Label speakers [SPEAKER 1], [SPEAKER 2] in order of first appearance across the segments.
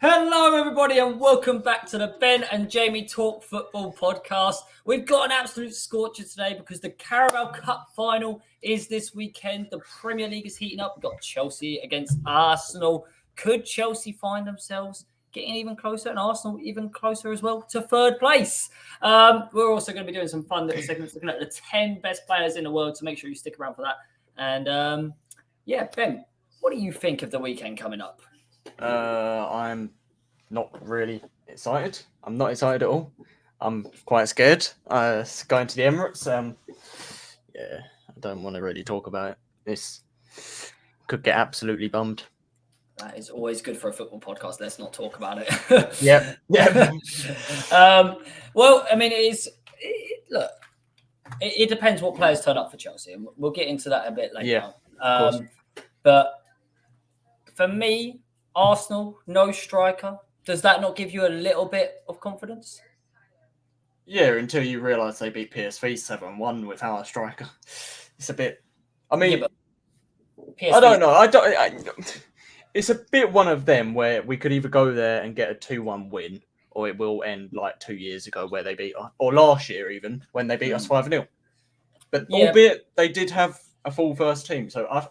[SPEAKER 1] Hello, everybody, and welcome back to the Ben and Jamie Talk Football Podcast. We've got an absolute scorcher today because the Carabao Cup final is this weekend. The Premier League is heating up. We've got Chelsea against Arsenal. Could Chelsea find themselves getting even closer, and Arsenal even closer as well to third place? We're also going to be doing some fun little segments looking at the 10 best players in the world, so make sure you stick around for that. And Ben, what do you think of the weekend coming up?
[SPEAKER 2] I'm not really excited. I'm not excited at all. I'm quite scared. Going to the Emirates. I don't want to really talk about it. This could get absolutely bummed.
[SPEAKER 1] That is always good for a football podcast. Let's not talk about it.
[SPEAKER 2] Yeah.
[SPEAKER 1] Well, I mean, it depends what players turn up for Chelsea, and we'll get into that a bit later.
[SPEAKER 2] Yeah.
[SPEAKER 1] But for me, Arsenal, no striker. Does that not give you a little bit of confidence?
[SPEAKER 2] Yeah, until you realise they beat PSV 7-1 without a striker. It's a bit. I mean, I don't know. It's a bit one of them where we could either go there and get a 2-1 win, or it will end like 2 years ago where they beat us, or last year even when they beat us 5-0. But albeit they did have a full first team, so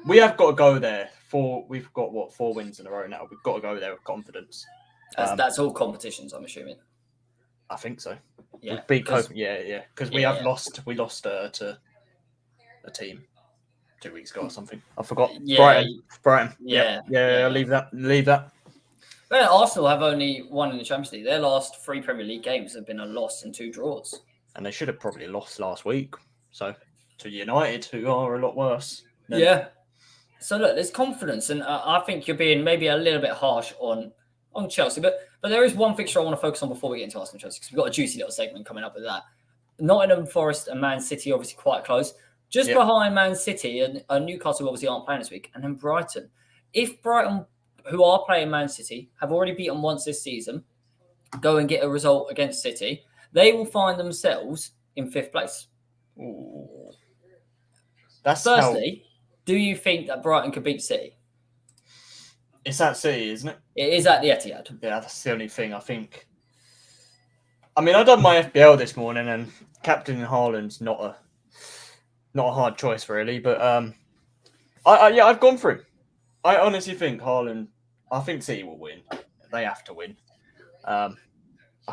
[SPEAKER 2] we have got to go there. We've got 4 wins in a row now. We've got to go there with confidence.
[SPEAKER 1] That's all competitions, I'm assuming.
[SPEAKER 2] I think so.
[SPEAKER 1] Yeah,
[SPEAKER 2] because we lost. We lost to a team 2 weeks ago or something. I forgot.
[SPEAKER 1] Yeah,
[SPEAKER 2] Brighton.
[SPEAKER 1] Yeah.
[SPEAKER 2] Leave that.
[SPEAKER 1] Well, Arsenal have only won in the Champions League. Their last 3 Premier League games have been a loss and 2 draws.
[SPEAKER 2] And they should have probably lost last week. So to United, who are a lot worse.
[SPEAKER 1] Yeah. So look, there's confidence, and I think you're being maybe a little bit harsh on Chelsea, but there is one fixture I want to focus on before we get into Arsenal Chelsea, because we've got a juicy little segment coming up with that. Nottingham Forest and Man City obviously quite close. Just behind Man City and Newcastle obviously aren't playing this week, and then Brighton. If Brighton, who are playing Man City, have already beaten once this season, go and get a result against City, they will find themselves in 5th place.
[SPEAKER 2] Ooh.
[SPEAKER 1] Firstly, do you think that Brighton could beat City?
[SPEAKER 2] It's at City, isn't it?
[SPEAKER 1] It is at the Etihad.
[SPEAKER 2] Yeah, that's the only thing I think. I mean, I done my FPL this morning, and captain Haaland's not a hard choice really, but I've gone through. I honestly think Haaland. I think City will win. They have to win. I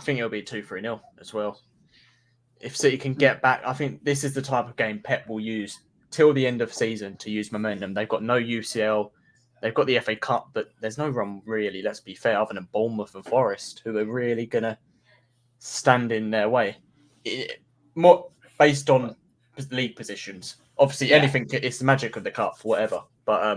[SPEAKER 2] think it'll be 2-3-0 as well. If City can get back, I think this is the type of game Pep will use till the end of the season to use momentum. They've got no UCL. They've got the FA Cup, but there's no run really, let's be fair, other than Bournemouth and Forest, who are really going to stand in their way. More based on league positions. Obviously, anything, it's the magic of the cup, whatever. But I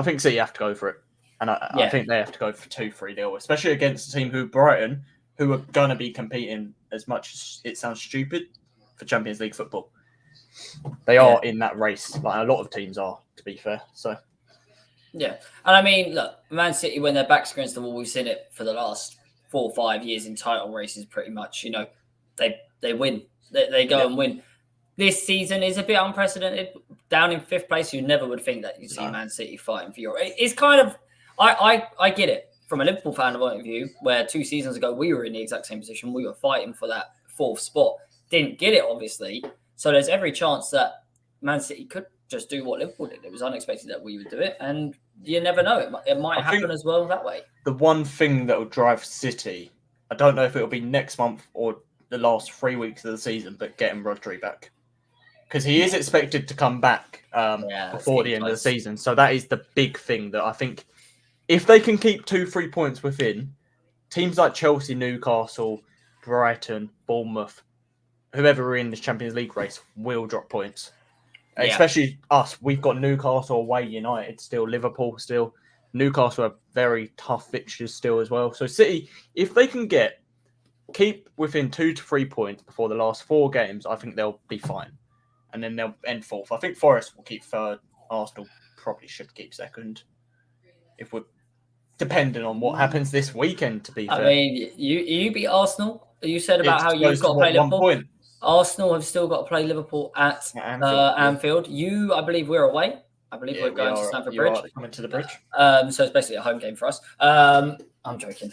[SPEAKER 2] think City have to go for it. And I think they have to go for 2-3-0, especially against a team who Brighton, who are going to be competing as much as it sounds stupid for Champions League football. They are in that race, like a lot of teams are, to be fair. So,
[SPEAKER 1] yeah, and I mean, look, Man City, when their backs against the wall, we've seen it for the last 4 or 5 years in title races. Pretty much, they win, they go and win. This season is a bit unprecedented. Down in 5th place, you never would think that you'd see Man City fighting for Europe. It's kind of, I get it from a Liverpool fan point of view, where 2 seasons ago we were in the exact same position. We were fighting for that 4th spot. Didn't get it, obviously. So there's every chance that Man City could just do what Liverpool did. It was unexpected that we would do it, and you never know. It might happen as well that way.
[SPEAKER 2] The one thing that will drive City, I don't know if it'll be next month or the last 3 weeks of the season, but getting Rodri back. Because he is expected to come back before the end of the season. So that is the big thing that I think if they can keep 2-3 points within, teams like Chelsea, Newcastle, Brighton, Bournemouth, whoever are in this Champions League race will drop points. Yeah. Especially us. We've got Newcastle away, United still, Liverpool still. Newcastle are very tough fixtures still as well. So City, if they can keep within 2 to 3 points before the last 4 games, I think they'll be fine. And then they'll end 4th. I think Forest will keep 3rd. Arsenal probably should keep 2nd. If we're depending on what happens this weekend, to be fair.
[SPEAKER 1] I mean, you beat Arsenal. You said about how you've got to play Liverpool. 1 point. Arsenal have still got to play Liverpool at Anfield. You, I believe we're away. I believe we're going to Stamford Bridge.
[SPEAKER 2] You are coming to the bridge.
[SPEAKER 1] So it's basically a home game for us. I'm joking.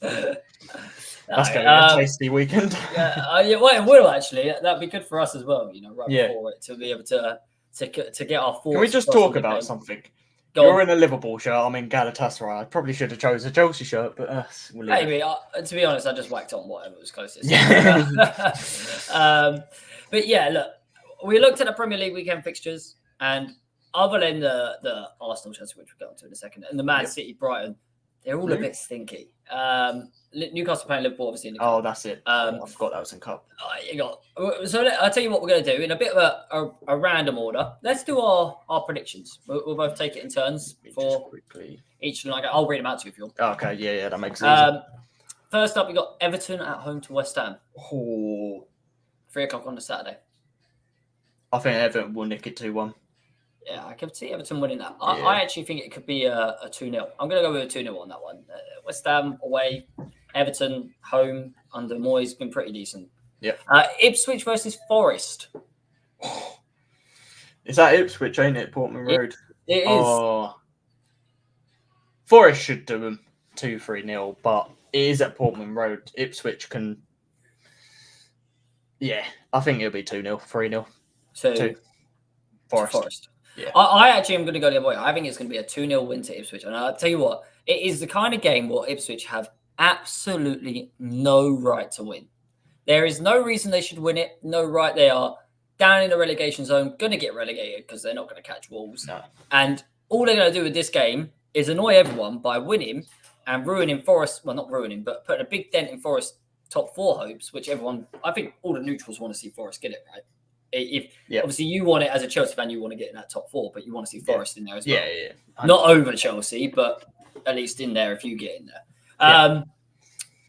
[SPEAKER 2] That's going to be a tasty weekend.
[SPEAKER 1] Well, it will actually. That'd be good for us as well. Before it to be able to get our thoughts.
[SPEAKER 2] Can we just talk about something? You're in a Liverpool shirt. I'm in Galatasaray. I probably should have chosen a Chelsea shirt, but
[SPEAKER 1] maybe. To be honest, I just whacked on whatever was closest.
[SPEAKER 2] Yeah.
[SPEAKER 1] But yeah, look, we looked at the Premier League weekend fixtures, and other than the Arsenal Chelsea, which we'll get onto in a second, and the Man City Brighton, they're all a bit stinky. Newcastle playing Liverpool, obviously. In the cup.
[SPEAKER 2] That's it. I forgot that was in cup.
[SPEAKER 1] So I'll tell you what we're going to do in a bit of a random order. Let's do our predictions. We'll both take it in turns for each. I'll read them out to you if you want.
[SPEAKER 2] Okay, yeah, that makes sense.
[SPEAKER 1] First up, we got Everton at home to West Ham. 3:00 on the Saturday.
[SPEAKER 2] I think Everton will nick it 2-1.
[SPEAKER 1] Yeah, I can see Everton winning that. I actually think it could be a 2-0. I'm going to go with a 2-0 on that one. West Ham away, Everton home under Moyes been pretty decent.
[SPEAKER 2] Yeah.
[SPEAKER 1] Ipswich versus Forest.
[SPEAKER 2] Is that Ipswich, ain't it? Portman Road.
[SPEAKER 1] It is.
[SPEAKER 2] Forest should do them 2-3-0, but it is at Portman Road. Ipswich can. Yeah, I think it'll be 2-0, 3-0.
[SPEAKER 1] 2. Forest.
[SPEAKER 2] Yeah.
[SPEAKER 1] I actually am going to go the other way. I think it's going to be a 2-0 win to Ipswich. And I'll tell you what, it is the kind of game where Ipswich have absolutely no right to win. There is no reason they should win it. No right. They are down in the relegation zone, going to get relegated because they're not going to catch Wolves.
[SPEAKER 2] No.
[SPEAKER 1] And all they're going to do with this game is annoy everyone by winning and ruining Forest. Well, not ruining, but putting a big dent in Forest top 4 hopes, which I think all the neutrals want to see Forest get it, right? Obviously you want it as a Chelsea fan, you want to get in that top 4, but you want to see Forest in there as well.
[SPEAKER 2] Yeah.
[SPEAKER 1] Not over Chelsea, but at least in there if you get in there.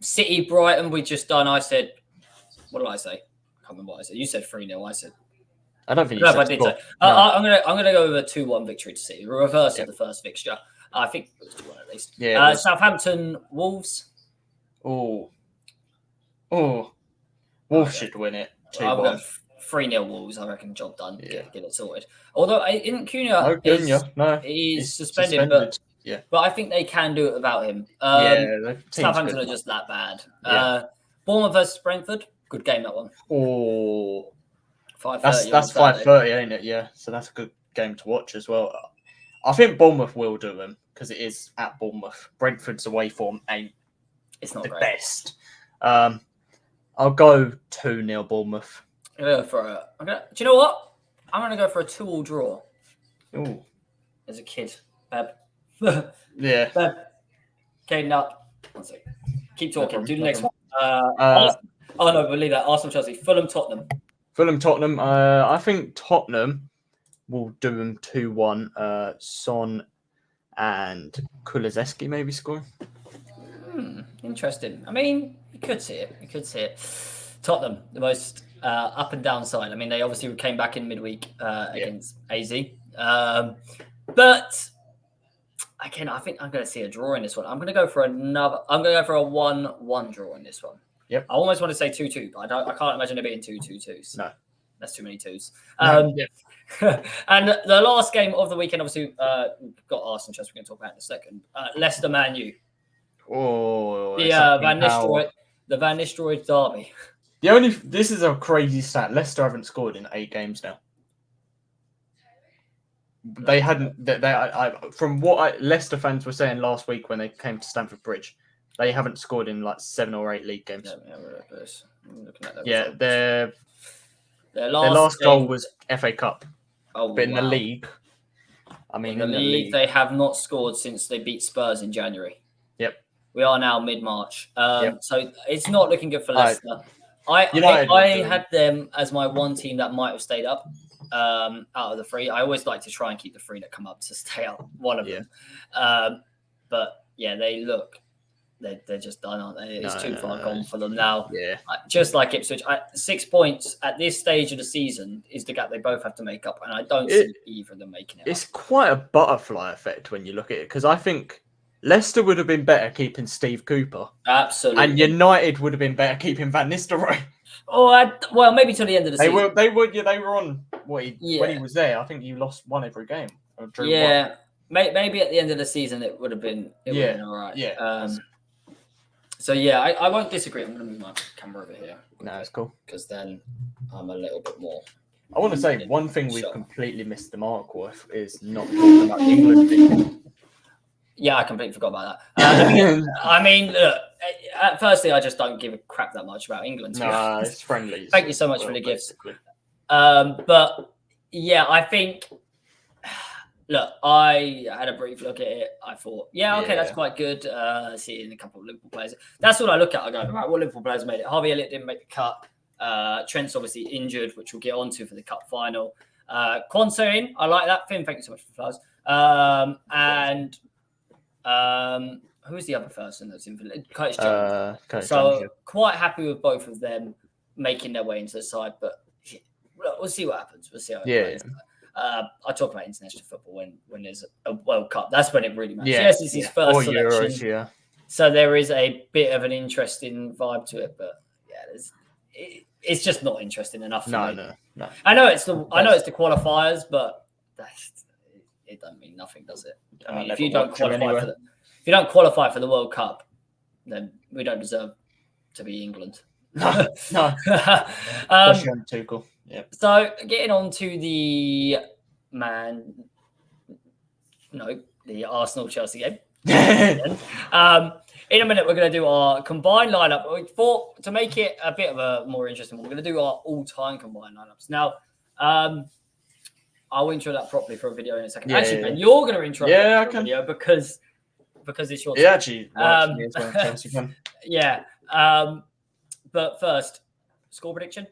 [SPEAKER 1] City, Brighton, we just done. I said, what did I say? I can't remember what I said. You said 3-0. I said.
[SPEAKER 2] I don't think you said I did say.
[SPEAKER 1] No. I'm gonna go with a 2-1 victory to City. Reverse of the first fixture. I think it was 2-1 at least.
[SPEAKER 2] Yeah.
[SPEAKER 1] Southampton, Wolves.
[SPEAKER 2] Wolves should win it. 2-1.
[SPEAKER 1] 3-0 Wolves, I reckon. Job done. Get it sorted. Although isn't Cunha? He's suspended. But but I think they can do it without him. Southampton are just that bad. Bournemouth versus Brentford. Good game, that one. 5:30.
[SPEAKER 2] That's 5:30, ain't it? Yeah. So that's a good game to watch as well. I think Bournemouth will do them because it is at Bournemouth. Brentford's away form ain't
[SPEAKER 1] it's not
[SPEAKER 2] the
[SPEAKER 1] great.
[SPEAKER 2] best. I'll go 2-0 Bournemouth.
[SPEAKER 1] Do you know what? I'm going to go for a 2-2 draw.
[SPEAKER 2] Ooh.
[SPEAKER 1] As a kid. Beb.
[SPEAKER 2] Yeah.
[SPEAKER 1] Beb. Okay, now. One second. Keep talking. Do the next one. No, believe that. Arsenal, Chelsea. Fulham, Tottenham.
[SPEAKER 2] I think Tottenham will do them 2-1. Son and Kulusevski maybe scoring.
[SPEAKER 1] Interesting. I mean, you could see it. Tottenham, the most up and down side. I mean, they obviously came back in midweek against AZ. But again, I think I'm going to see a draw in this one. I'm going to go for a 1-1 draw in this one.
[SPEAKER 2] Yep.
[SPEAKER 1] I almost want to say 2-2, but I can't imagine it being 2-2-2s.
[SPEAKER 2] No.
[SPEAKER 1] That's too many twos. And the last game of the weekend, obviously, we've got Arsenal, Chelsea, we're going to talk about in a second. Leicester, Man U. The Van Nistelrooy derby.
[SPEAKER 2] This is a crazy stat. Leicester haven't scored in 8 games now. They hadn't. From what Leicester fans were saying last week when they came to Stamford Bridge, they haven't scored in like 7 or 8 league games. Their last goal was FA Cup. But in the league,
[SPEAKER 1] in the league, they have not scored since they beat Spurs in January.
[SPEAKER 2] Yep.
[SPEAKER 1] We are now mid-March. So it's not looking good for Leicester. I had them as my one team that might have stayed up out of the 3. I always like to try and keep the 3 that come up to stay up, one of them. But yeah, they're just done, aren't they? It's too far gone for them now.
[SPEAKER 2] Yeah.
[SPEAKER 1] Just like Ipswich, 6 points at this stage of the season is the gap they both have to make up, and I don't see either of them making it.
[SPEAKER 2] It's quite a butterfly effect when you look at it, because I think Leicester would have been better keeping Steve Cooper.
[SPEAKER 1] Absolutely.
[SPEAKER 2] And United would have been better keeping Van Nistelrooy.
[SPEAKER 1] Well, maybe till the end of the season.
[SPEAKER 2] They were on when he was there. I think you lost 1 every game.
[SPEAKER 1] Yeah, maybe at the end of the season it would have been all right.
[SPEAKER 2] Yeah.
[SPEAKER 1] So yeah, I won't disagree. I'm going to move my camera over here.
[SPEAKER 2] No, it's cool
[SPEAKER 1] because then I'm a little bit more.
[SPEAKER 2] I want to say one thing we've completely missed the mark with is not talking about England.
[SPEAKER 1] Yeah, I completely forgot about that. I mean, look, firstly, I just don't give a crap that much about England.
[SPEAKER 2] No, it's friendly.
[SPEAKER 1] Thank you so much for the gifts. But yeah, I think. Look, I had a brief look at it. I thought, okay, that's quite good. Seeing a couple of Liverpool players. That's what I look at. I go, right, what Liverpool players made it? Harvey Elliott didn't make the cut. Trent's obviously injured, which we'll get onto for the cup final. Quansah in. I like that. Finn, thank you so much for the flowers. And who's the other person that's in? Curtis Jones. So quite happy with both of them making their way into the side, but we'll see what happens. We'll see how it plays. I talk about international football when there's a World Cup. That's when it really matters. Yes, it's his first selection.
[SPEAKER 2] Euros,
[SPEAKER 1] so there is a bit of an interesting vibe to it, but it's just not interesting enough.
[SPEAKER 2] No.
[SPEAKER 1] I know it's the qualifiers, but it doesn't mean nothing, does it? I mean, if you don't qualify for the World Cup, then we don't deserve to be England.
[SPEAKER 2] No. Tuchel. Yep.
[SPEAKER 1] So getting on to the Arsenal-Chelsea game. In a minute, we're going to do our combined lineup. To make it a bit of a more interesting one, we're going to do our all-time combined lineups. Now, I'll intro that properly for a video in a second. Actually, Ben, you're going to intro the video because it's your
[SPEAKER 2] time.
[SPEAKER 1] But first, score prediction.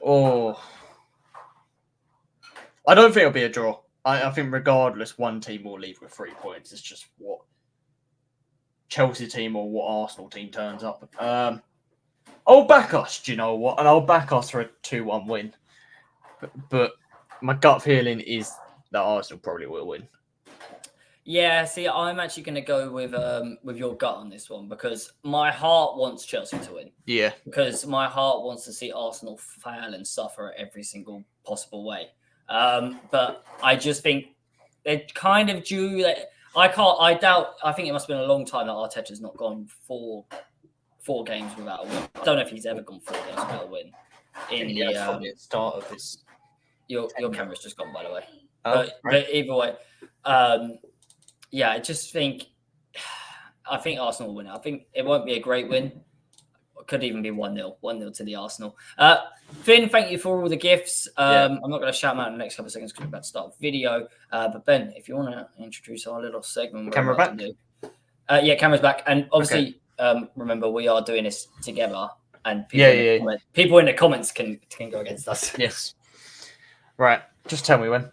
[SPEAKER 2] Oh, I don't think it'll be a draw. I think regardless, one team will leave with 3 points. It's just what Chelsea team or what Arsenal team turns up. I'll back us, do you know what? And I'll back us for a 2-1 win. But my gut feeling is that Arsenal probably will win.
[SPEAKER 1] Yeah, see, I'm actually going to go with your gut on this one because my heart wants Chelsea to win.
[SPEAKER 2] Yeah.
[SPEAKER 1] Because my heart wants to see Arsenal fail and suffer every single possible way. But I just think they're kind of due. I think it must have been a long time that Arteta's not gone four games without a win. I don't know if he's ever gone 4 games without a win.
[SPEAKER 2] From the start of his...
[SPEAKER 1] Your camera's just gone, by the way.
[SPEAKER 2] Right.
[SPEAKER 1] But either way, I just think Arsenal will win it. I think it won't be a great win. It could even be 1-0. 1-0 to the Arsenal. Finn, thank you for all the gifts. I'm not going to shout them out in the next couple of seconds because we're about to start the video. But Ben, if you want to introduce our little segment.
[SPEAKER 2] Camera back?
[SPEAKER 1] Camera's back. And obviously, remember, we are doing this together. And people in the comments can go against us.
[SPEAKER 2] Yes. Right. Just tell me when.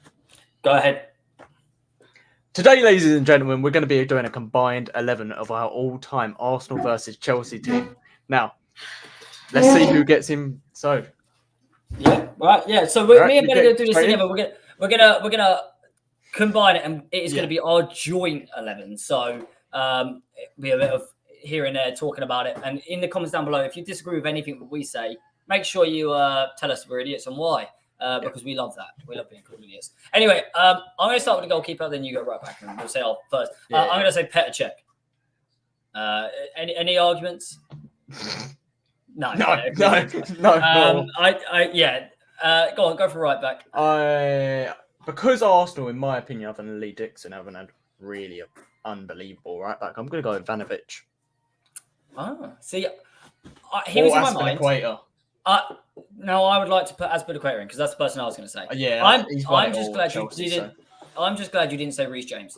[SPEAKER 1] Go ahead.
[SPEAKER 2] Today, ladies and gentlemen, we're going to be doing a combined 11 of our all-time Arsenal versus Chelsea team. Now, let's see who gets him. So,
[SPEAKER 1] me and Ben are going to do this together. We're gonna combine it, and it is going to be our joint 11. So, be a bit of here and there talking about it. And in the comments down below, if you disagree with anything that we say, make sure you tell us we're idiots and why. Because we love that. We love being called idiots. Anyway, I'm going to start with the goalkeeper, then you go right back. And we'll say our first. I'm going to say Petr Cech. Any arguments? No.
[SPEAKER 2] No.
[SPEAKER 1] Go on, go for right back.
[SPEAKER 2] Because Arsenal, in my opinion, other than Lee Dixon, haven't had really an unbelievable right back, I'm going to go with Ivanovic.
[SPEAKER 1] See, he was in my mind.
[SPEAKER 2] Equator.
[SPEAKER 1] No, I would like to put Azpilicueta in because that's the person I was going to say. I'm just glad you didn't. I'm just glad you didn't say Reece James.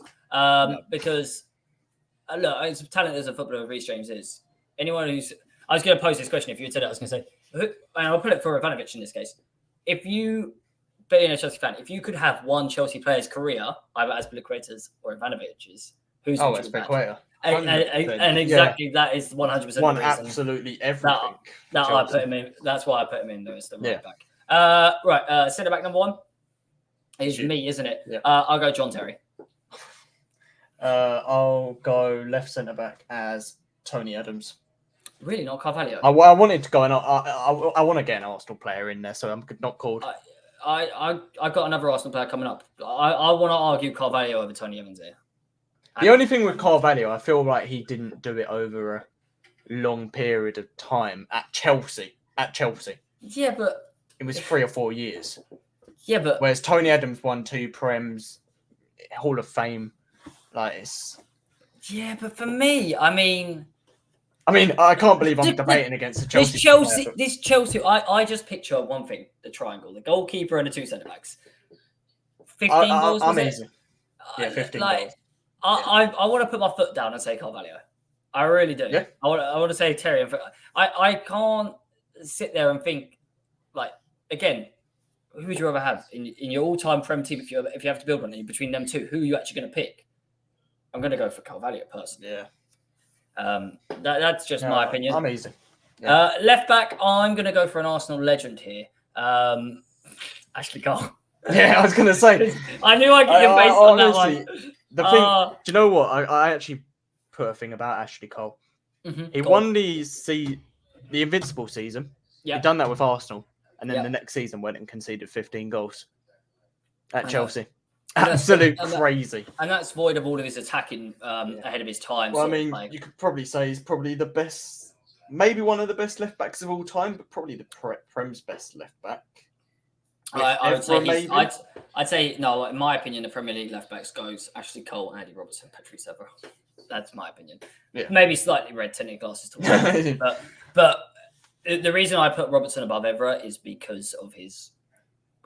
[SPEAKER 1] Because look, as talented as a footballer Reece James is, anyone who's. I was going to pose this question if you had said it. I was going to say, and I'll put it for Ivanovic in this case. If you, being a Chelsea fan, if you could have one Chelsea player's career, either Azpilicueta's or Ivanovic's, who's
[SPEAKER 2] Azpilicueta?
[SPEAKER 1] And exactly that is 100%
[SPEAKER 2] one absolutely everything.
[SPEAKER 1] That I put him in. That's why I put him in there as the right back. Centre back number 1 is me, isn't it?
[SPEAKER 2] Yeah.
[SPEAKER 1] I'll go John Terry.
[SPEAKER 2] I'll go left centre back as Tony Adams.
[SPEAKER 1] Really, not Carvalho?
[SPEAKER 2] I wanted to go and I want to get an Arsenal player in there, so I'm not called.
[SPEAKER 1] I got another Arsenal player coming up. I want to argue Carvalho over Tony Evans here.
[SPEAKER 2] The only thing with Carvalho, I feel like he didn't do it over a long period of time at Chelsea.
[SPEAKER 1] Yeah, but
[SPEAKER 2] it was 3 or 4 years.
[SPEAKER 1] Yeah, but
[SPEAKER 2] whereas Tony Adams won 2 Prems, Hall of Fame, like it's.
[SPEAKER 1] Yeah, but for me, I mean,
[SPEAKER 2] I can't believe I'm debating against the Chelsea.
[SPEAKER 1] This Chelsea, I just picture one thing: the triangle, the goalkeeper and the 2 centre backs. 15 goals. Was
[SPEAKER 2] amazing.
[SPEAKER 1] It?
[SPEAKER 2] Yeah, 15 goals.
[SPEAKER 1] I want to put my foot down and say Carvalho. I really do.
[SPEAKER 2] Yeah.
[SPEAKER 1] I want to say Terry. I can't sit there and think like again. Who would you rather have in your all-time Prem team if you have to build one between them two? Who are you actually going to pick? I'm going to go for Carvalho personally.
[SPEAKER 2] Yeah.
[SPEAKER 1] That's just my opinion.
[SPEAKER 2] Amazing.
[SPEAKER 1] Yeah. Left back, I'm going to go for an Arsenal legend here. Ashley Cole.
[SPEAKER 2] Yeah, I was going to say.
[SPEAKER 1] I knew I'd get your face on that one.
[SPEAKER 2] The thing, do you know what? I actually put a thing about Ashley Cole.
[SPEAKER 1] Mm-hmm.
[SPEAKER 2] He won the Invincible season.
[SPEAKER 1] Yep.
[SPEAKER 2] He done that with Arsenal. And then the next season went and conceded 15 goals at Chelsea. Absolute crazy.
[SPEAKER 1] And that's void of all of his attacking ahead of his time.
[SPEAKER 2] Well, you could probably say he's probably the best, maybe one of the best left backs of all time, but probably the Prem's best left back.
[SPEAKER 1] I would say I'd say no. In my opinion, the Premier League left backs goes Ashley Cole, Andy Robertson, Patrice Evra. That's my opinion. Yeah. Maybe slightly red tinted glasses to watch, but the reason I put Robertson above Evra is because of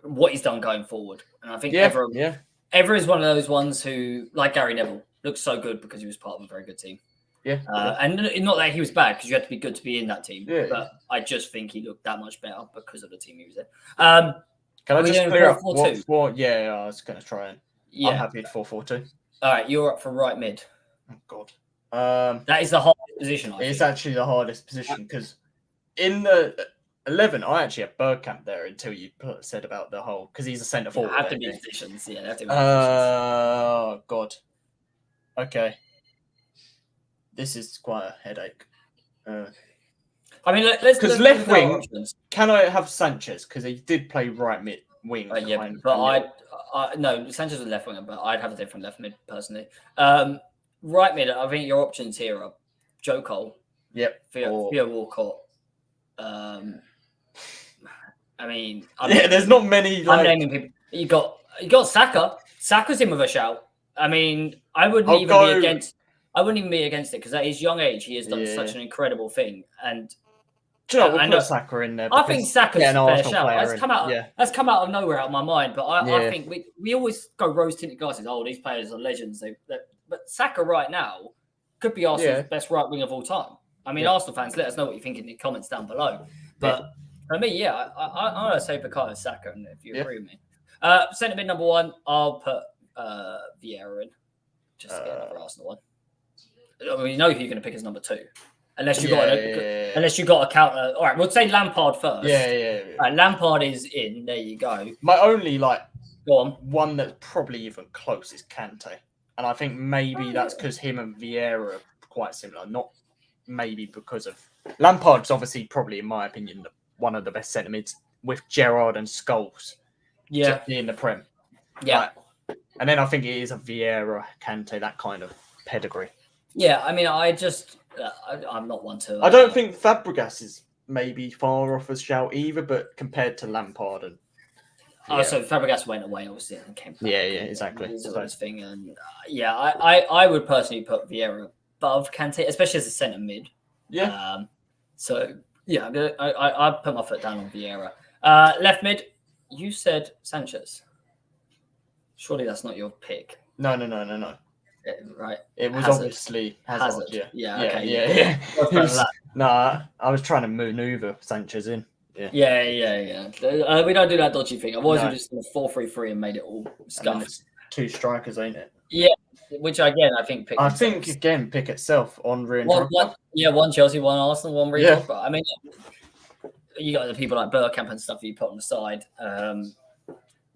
[SPEAKER 1] what he's done going forward, and I think Evra is one of those ones who, like Gary Neville, looks so good because he was part of a very good team.
[SPEAKER 2] Yeah,
[SPEAKER 1] and not that he was bad because you had to be good to be in that team.
[SPEAKER 2] Yeah,
[SPEAKER 1] but I just think he looked that much better because of the team he was in.
[SPEAKER 2] Can I just clear up what? Yeah, I was going to try and.
[SPEAKER 1] Yeah.
[SPEAKER 2] I'm happy at 4-4-2.
[SPEAKER 1] All right, you're up for right mid.
[SPEAKER 2] Oh God.
[SPEAKER 1] That is the hardest position.
[SPEAKER 2] It's actually the hardest position because. In the 11, I actually had Bergkamp there until you said about the whole because he's a centre forward.
[SPEAKER 1] Have to be positions, yeah. Have to be
[SPEAKER 2] Oh God. Okay. This is quite a headache.
[SPEAKER 1] Let's
[SPEAKER 2] because left wing. Can I have Sanchez because he did play right mid wing?
[SPEAKER 1] No, Sanchez was left winger, but I'd have a different left mid personally. Right mid, I think your options here are Joe Cole.
[SPEAKER 2] Yep.
[SPEAKER 1] Theo Walcott.
[SPEAKER 2] There's not many.
[SPEAKER 1] I'm naming people. You got Saka. Saka's in with a shout. I wouldn't even be against it because at his young age, he has done such an incredible thing. And
[SPEAKER 2] do you know, we'll put Saka in there.
[SPEAKER 1] I think Saka's a fair shout. That's come out of nowhere out of my mind. But I think we always go rose tinted glasses. Oh, these players are legends. But Saka right now could be Arsenal's best right wing of all time. Arsenal fans, let us know what you think in the comments down below. But for me, I'm going to say Bukayo Saka, and if you agree with me. Centre mid number 1, I'll put Vieira in. Just to get another Arsenal one. You know who you're going to pick as number 2. Unless you got a counter. All right, we'll say Lampard first.
[SPEAKER 2] Yeah.
[SPEAKER 1] All right, Lampard is in. There you go.
[SPEAKER 2] My only
[SPEAKER 1] go on.
[SPEAKER 2] One that's probably even close is Kante. And I think maybe that's because him and Vieira are quite similar. Not maybe because of Lampard's obviously probably in my opinion one of the best centre mids with Gerrard and Scholes in the Prem and then I think it is a Vieira, Kante, that kind of pedigree.
[SPEAKER 1] I'm not one to
[SPEAKER 2] I don't think Fabregas is maybe far off a shout either, but compared to Lampard and
[SPEAKER 1] so Fabregas went away obviously and came back.
[SPEAKER 2] Exactly.
[SPEAKER 1] Thing. And I would personally put Vieira above Kante, especially as a centre mid.
[SPEAKER 2] Yeah.
[SPEAKER 1] I put my foot down on Vieira. Left mid, you said Sanchez. Surely that's not your pick.
[SPEAKER 2] No.
[SPEAKER 1] Right.
[SPEAKER 2] It was Obviously Hazard.
[SPEAKER 1] Yeah.
[SPEAKER 2] I was trying to maneuver Sanchez in.
[SPEAKER 1] Yeah. We don't do that dodgy thing. Otherwise, we just 4-3-3 and made it all scuffed.
[SPEAKER 2] 2 strikers, ain't it?
[SPEAKER 1] Yeah. Which again, I think
[SPEAKER 2] pick itself on Real.
[SPEAKER 1] One Chelsea, one Arsenal, one Real. But you got the people like Bergkamp and stuff you put on the side,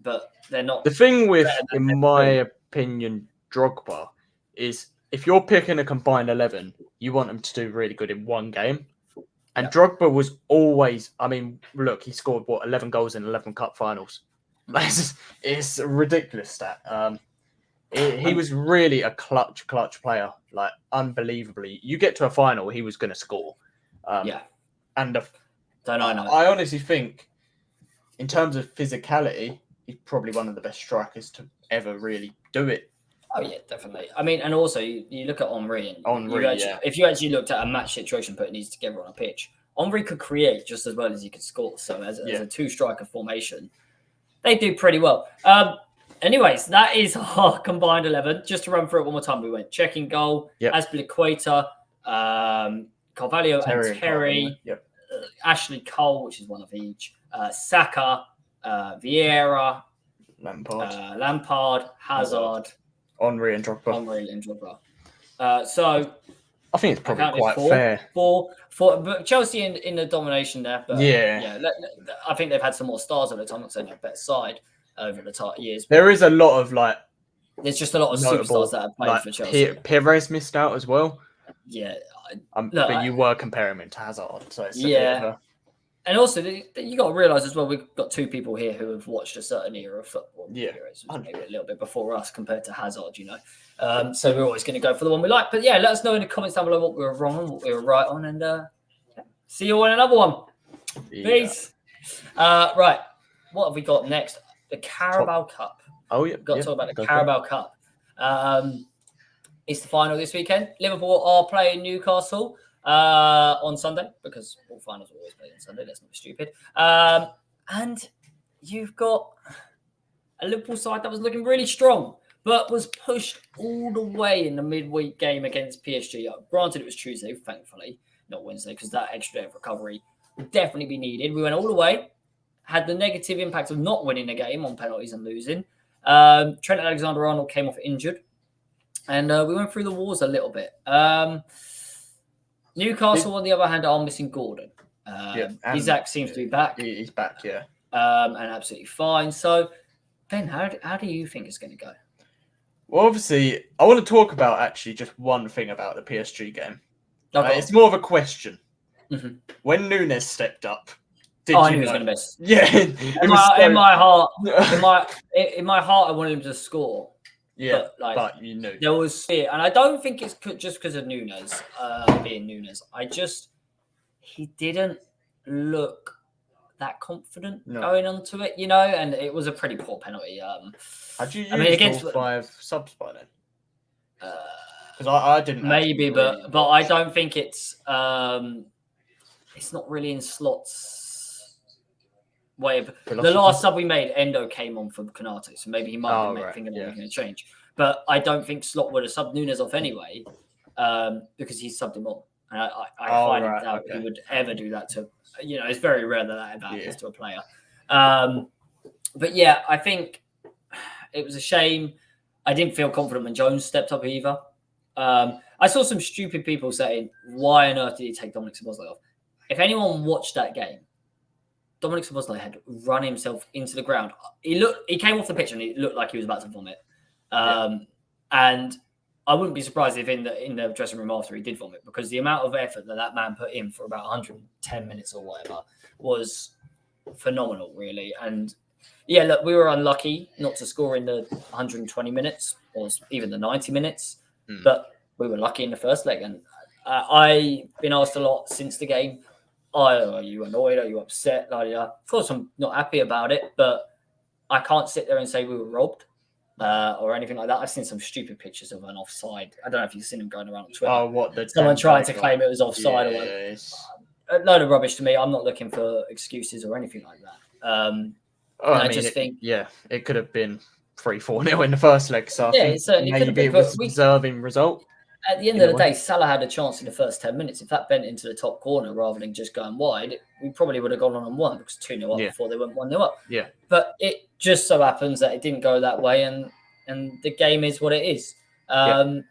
[SPEAKER 1] but they're not.
[SPEAKER 2] The thing with, in my opinion, Drogba is if you're picking a combined 11, you want them to do really good in one game. And Drogba was always, he scored 11 goals in 11 cup finals. It's a ridiculous stat. He was really a clutch player, like unbelievably. You get to a final, he was going to score. And I honestly think, in terms of physicality, he's probably one of the best strikers to ever really do it.
[SPEAKER 1] Oh yeah, definitely. I mean, and also you look at Henry, and if you actually looked at a match situation, putting these together on a pitch, Henry could create just as well as he could score. So as a two-striker formation, they do pretty well. Anyways, that is our combined 11. Just to run through it one more time, we went Czech in goal, Azpilicueta, Carvalho and Terry, Ashley Cole, which is one of each, Saka, Vieira, Lampard, Hazard,
[SPEAKER 2] Henry and Drogba.
[SPEAKER 1] So
[SPEAKER 2] I think it's probably quite fair.
[SPEAKER 1] But Chelsea in the domination there. But I think they've had some more stars over the time. I'm not saying they're a better side over the years.
[SPEAKER 2] There is a lot of
[SPEAKER 1] there's just a lot of superstars that have played for Chelsea.
[SPEAKER 2] Perez missed out as well.
[SPEAKER 1] Yeah.
[SPEAKER 2] But you were comparing him to Hazard. So it's a bit of a...
[SPEAKER 1] And also, you got to realise as well, we've got two people here who have watched a certain era of football.
[SPEAKER 2] Yeah.
[SPEAKER 1] Maybe a little bit before us compared to Hazard, So we're always going to go for the one we like. But let us know in the comments down below what we were wrong on, what we were right on. And see you on another one. Peace. Right. What have we got next? The Carabao Cup.
[SPEAKER 2] Oh, yeah.
[SPEAKER 1] We've got to talk about the Carabao Cup. It's the final this weekend. Liverpool are playing Newcastle on Sunday, because all finals are always played on Sunday. Let's not be stupid. And you've got a Liverpool side that was looking really strong, but was pushed all the way in the midweek game against PSG. Granted, it was Tuesday, thankfully, not Wednesday, because that extra day of recovery would definitely be needed. We went all the way, had the negative impact of not winning the game on penalties and losing. Trent Alexander-Arnold came off injured, and we went through the wars a little bit. Newcastle, on the other hand, are missing Gordon. Isaac seems to be back.
[SPEAKER 2] He's back, and
[SPEAKER 1] absolutely fine. So, Ben, how do you think it's going to go?
[SPEAKER 2] Well, obviously, I want to talk about actually just one thing about the PSG game. It's more of a question.
[SPEAKER 1] Mm-hmm.
[SPEAKER 2] When Nunes stepped up,
[SPEAKER 1] I knew he was going to miss.
[SPEAKER 2] Yeah,
[SPEAKER 1] in my heart, I wanted him to score.
[SPEAKER 2] Yeah, but you knew
[SPEAKER 1] there was fear, and I don't think it's just because of Nunes being Nunes. He didn't look that confident going onto it, and it was a pretty poor penalty.
[SPEAKER 2] Had you used all 5 subs by then? Because I didn't.
[SPEAKER 1] Maybe, but I don't think it's not really in Slot's way of the last sub we made. Endo came on for Konate, so maybe he might be thinking that we're going to change. But I don't think Slot would have subbed Nunes off anyway, because he's subbed him on. And I highly doubt he would ever do that to. It's very rare that ever happens to a player. But I think it was a shame. I didn't feel confident when Jones stepped up either. I saw some stupid people saying, "Why on earth did he take Dominic Szoboszlai off?" If anyone watched that game, Dominic Szoboszlai had run himself into the ground. He came off the pitch and he looked like he was about to vomit. And I wouldn't be surprised if in the dressing room after he did vomit, because the amount of effort that man put in for about 110 minutes or whatever was phenomenal, really. And look, we were unlucky not to score in the 120 minutes or even the 90 minutes, but we were lucky in the first leg. And I've been asked a lot since the game, are you annoyed? Are you upset? Of course, I'm not happy about it, but I can't sit there and say we were robbed or anything like that. I've seen some stupid pictures of an offside. I don't know if you've seen them going around on Twitter.
[SPEAKER 2] Oh, what?
[SPEAKER 1] Someone trying to claim it was offside. Or whatever. A load of rubbish to me. I'm not looking for excuses or anything like that. I just think...
[SPEAKER 2] it could have been 3-4-0 in the first leg. So
[SPEAKER 1] it certainly could have been.
[SPEAKER 2] It was a deserving result.
[SPEAKER 1] At the end of the day, Salah had a chance in the first 10 minutes. If that bent into the top corner rather than just going wide, we probably would have gone on and won, because 2-0 up before they went 1-0 up.
[SPEAKER 2] Yeah.
[SPEAKER 1] But it just so happens that it didn't go that way, and the game is what it is. But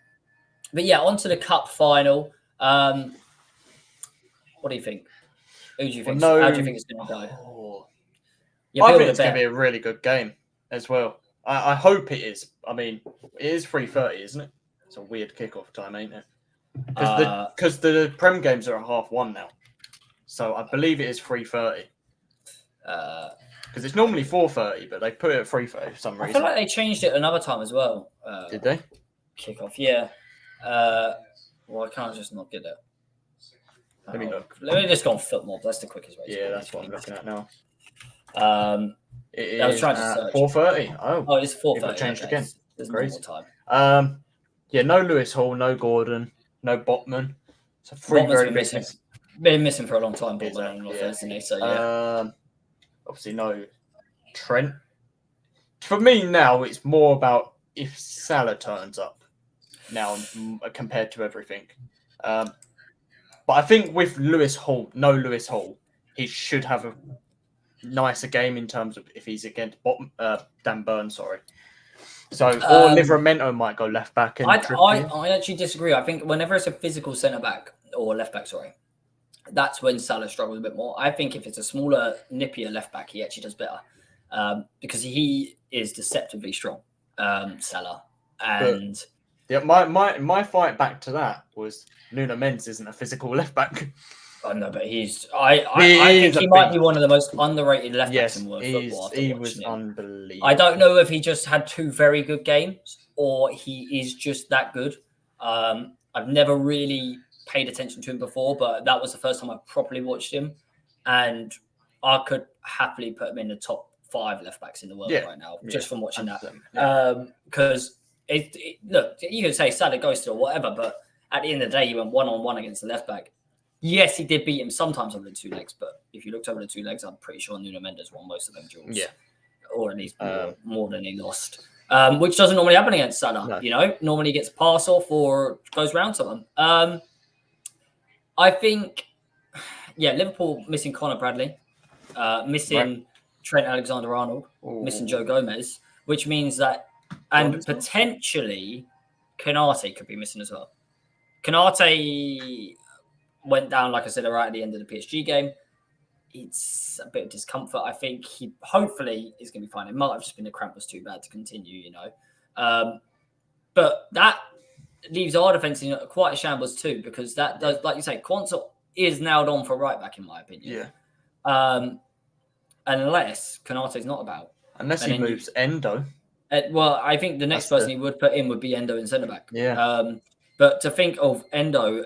[SPEAKER 1] on to the cup final. What do you think? Who do you think? How do you think it's going to go?
[SPEAKER 2] I think it's going to be a really good game as well. I hope it is. I mean, it is 3:30, isn't it? It's a weird kickoff time, ain't it? Because the Prem games are at 1:30 now. So I believe it is 3:30. Because it's normally 4:30, but they put it at 3:30 for some reason.
[SPEAKER 1] I feel like they changed it another time as well.
[SPEAKER 2] Did they?
[SPEAKER 1] Kickoff, yeah. Well, I can't just not get it.
[SPEAKER 2] Let me look.
[SPEAKER 1] Let me just go on Footmob. That's the quickest way.
[SPEAKER 2] Yeah, that's what I'm looking at now.
[SPEAKER 1] I was trying to search.
[SPEAKER 2] 4:30.
[SPEAKER 1] Oh, it's 4:30.
[SPEAKER 2] It changed again.
[SPEAKER 1] There's
[SPEAKER 2] Crazy.
[SPEAKER 1] more time.
[SPEAKER 2] Yeah, no Lewis Hall, no Gordon, no Botman. So three very big
[SPEAKER 1] been missing for a long time. Botman on offense, isn't he? So yeah.
[SPEAKER 2] Obviously no Trent. For me now, it's more about if Salah turns up now compared to everything. But I think with Lewis Hall, he should have a nicer game in terms of if he's against Dan Burn, sorry. So, or Livramento might go left back. And
[SPEAKER 1] I actually disagree. I think whenever it's a physical centre back or left back, sorry, that's when Salah struggles a bit more. I think if it's a smaller, nippier left back, he actually does better because he is deceptively strong, Salah. And
[SPEAKER 2] yeah, my fight back to that was Nuno Mendes isn't a physical left back.
[SPEAKER 1] Oh no, but I think he might be one of the most underrated left backs in world football.
[SPEAKER 2] He was unbelievable.
[SPEAKER 1] I don't know if he just had 2 very good games or he is just that good. I've never really paid attention to him before, but that was the first time I properly watched him, and I could happily put him in the top 5 left backs in the world right now just from watching that. Because look, you can say Salah goes to or whatever, but at the end of the day, he went 1-on-1 against the left back. Yes, he did beat him sometimes over the 2 legs, but if you looked over the 2 legs, I'm pretty sure Nuno Mendes won most of them duels.
[SPEAKER 2] Yeah.
[SPEAKER 1] Or at least more than he lost. Which doesn't normally happen against Salah, no. You know? Normally gets a pass off or goes round someone. I think, Liverpool missing Conor Bradley, missing Trent Alexander-Arnold, missing Joe Gomez, which means that, and potentially Konate could be missing as well. Konate went down, like I said, right at the end of the PSG game. It's a bit of discomfort. I think he hopefully is going to be fine. It might have just been the cramp was too bad to continue, you know. But that leaves our defence in quite a shambles too, because that does, like you say, Quansah is nailed on for right back, in my opinion. Yeah. Unless Konate's not about.
[SPEAKER 2] Unless he moves Endo.
[SPEAKER 1] Well, I think the next person he would put in would be Endo in centre back.
[SPEAKER 2] Yeah.
[SPEAKER 1] But to think of Endo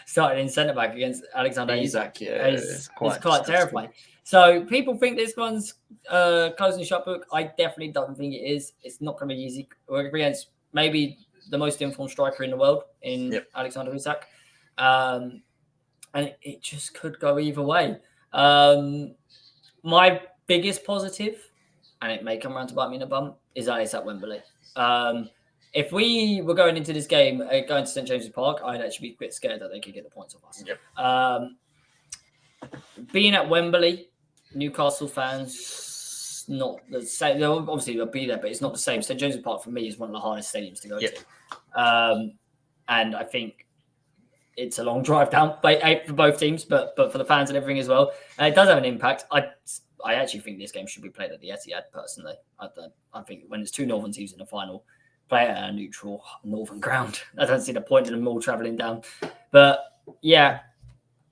[SPEAKER 1] starting in centre back against Alexander Isak is quite terrifying. So people think this one's closing shut book. I definitely don't think it is. It's not going to be easy. We're against maybe the most informed striker in the world in Alexander Isak. And it just could go either way. My biggest positive, and it may come around to bite me in the bum, is that it's at Wembley. If we were going into this game, going to St James's Park, I'd actually be a bit scared that they could get the points off us.
[SPEAKER 2] Yep.
[SPEAKER 1] Being at Wembley, Newcastle fans, not the same. Obviously, they'll be there, but it's not the same. St James's Park, for me, is one of the hardest stadiums to go to. And I think it's a long drive down for both teams, but for the fans and everything as well. It does have an impact. I actually think this game should be played at the Etihad, personally. I think when it's 2 northern teams in the final, play at a neutral northern ground. I don't see the point in them all travelling down. But, yeah,